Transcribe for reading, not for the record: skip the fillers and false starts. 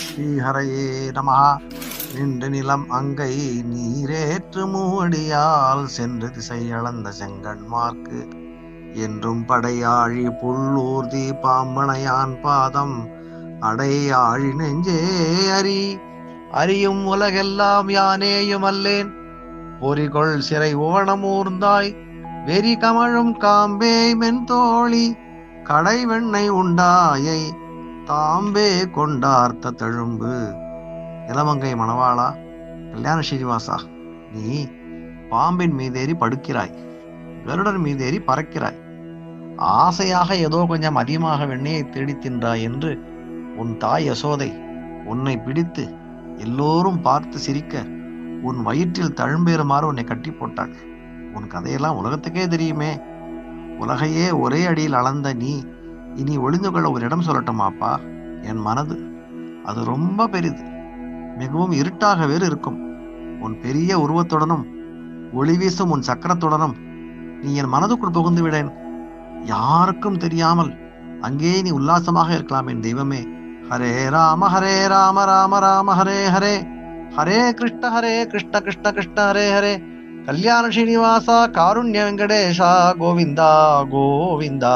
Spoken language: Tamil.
ஸ்ரீஹரையே நமஹ. நின்று நிலம் அங்கை நீரேற்று மூடியால் சென்று திசை அளந்த செங்கண்மார்க்கு என்றும் படையாழி புள்ளூர்தி பாம்பனையான் பாதம் அடையாழி நெஞ்சே அறி. அறியும் உலகெல்லாம் யானேயும் அல்லேன் பொறிகொள் சிறை ஓணமூர்ந்தாய் வெறி கமழும் காம்பே மென்தோழி கடை வெண்ணை உண்டாயை தாம்பே கொண்டார்த்த தழும்பு. இளமங்கை மணவாளா, கல்யாண ஸ்ரீனிவாசா, நீ பாம்பின் மீதேறி படுக்கிறாய், கருடன் மீதேறி பறக்கிறாய், ஆசையாக ஏதோ கொஞ்சம் அதிகமாக வெண்ணையை தேடி தின்றாய் என்று உன் தாய் யசோதை உன்னை பிடித்து எல்லோரும் பார்த்து சிரிக்க உன் வயிற்றில் தழும்பேறுமாறு உன்னை கட்டி போட்டாள். உன் கதையெல்லாம் உலகத்துக்கே தெரியுமே. உலகையே ஒரே அடியில் அளந்த நீ இனி ஒளிந்து கொள்ள ஒரு இடம் சொல்லட்டுமாப்பா? என் மனது அது ரொம்ப பெரிது, மிகவும் இருட்டாக வேறு இருக்கும். உன் பெரிய உருவத்துடனும் ஒளி வீசும் உன் சக்கரத்துடனும் நீ என் மனதுக்குள் புகுந்து விடேன். யாருக்கும் தெரியாமல் அங்கே நீ உல்லாசமாக இருக்கலாம் என் தெய்வமே. ஹரே ராம ராம ராம ஹரே ஹரே, ஹரே கிருஷ்ண கிருஷ்ண கிருஷ்ண ஹரே ஹரே. கல்யாண ஸ்ரீனிவாசா, காருண்ய வெங்கடேஷா, கோவிந்தா கோவிந்தா.